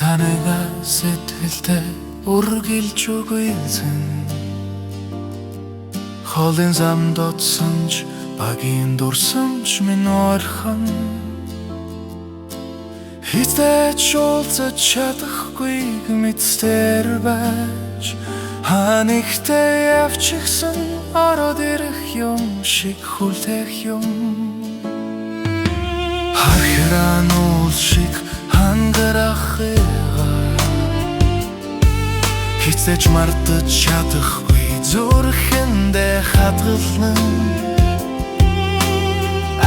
танайга сэтгэлдээ үргэлж үгүйсэн холын замд утсанч багийн дурсамж минь орхон хизээч уулзаж чадахгүй мэдстээр байж ханигтэй явчихсан ороод ирэх юм шиг хүлээх юм хархиран уул шиг хангарахыга хизээч мартаж чадахгүй зүрхэндээ хадгалан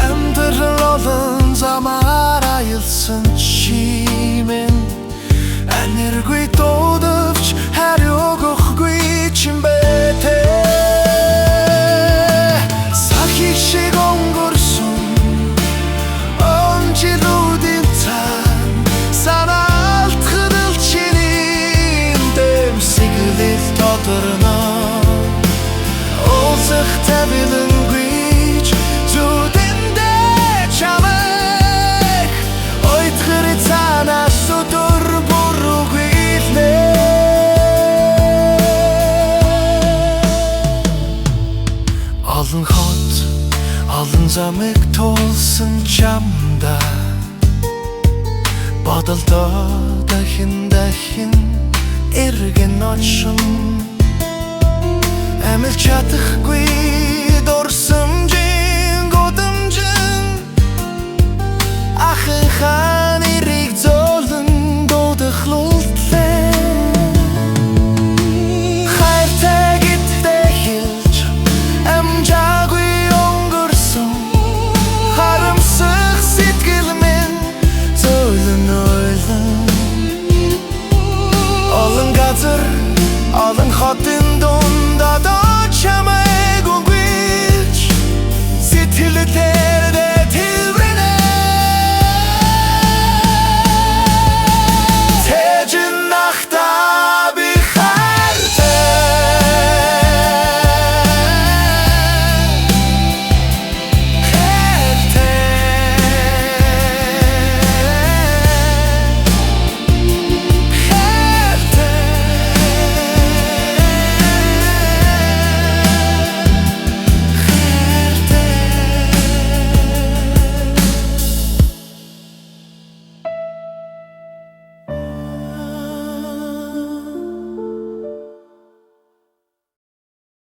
амьдрал олон замаар аялсан чимэн аниргүй дуудавч хариуг өгөхгүй чимбэтэ сахих шиг өнгөрсөн жилүүдийн цаан санаалт хөдөл чиний дэвсэглэл тодорно уулзах тавилангүйч зүдэндээ чамайг ойтхэр цаанаас өдөр бүргүй илнэ олон хот олон замыг тулсан чамда бодолдоо дахин эргэн очсон амилж чадахгүй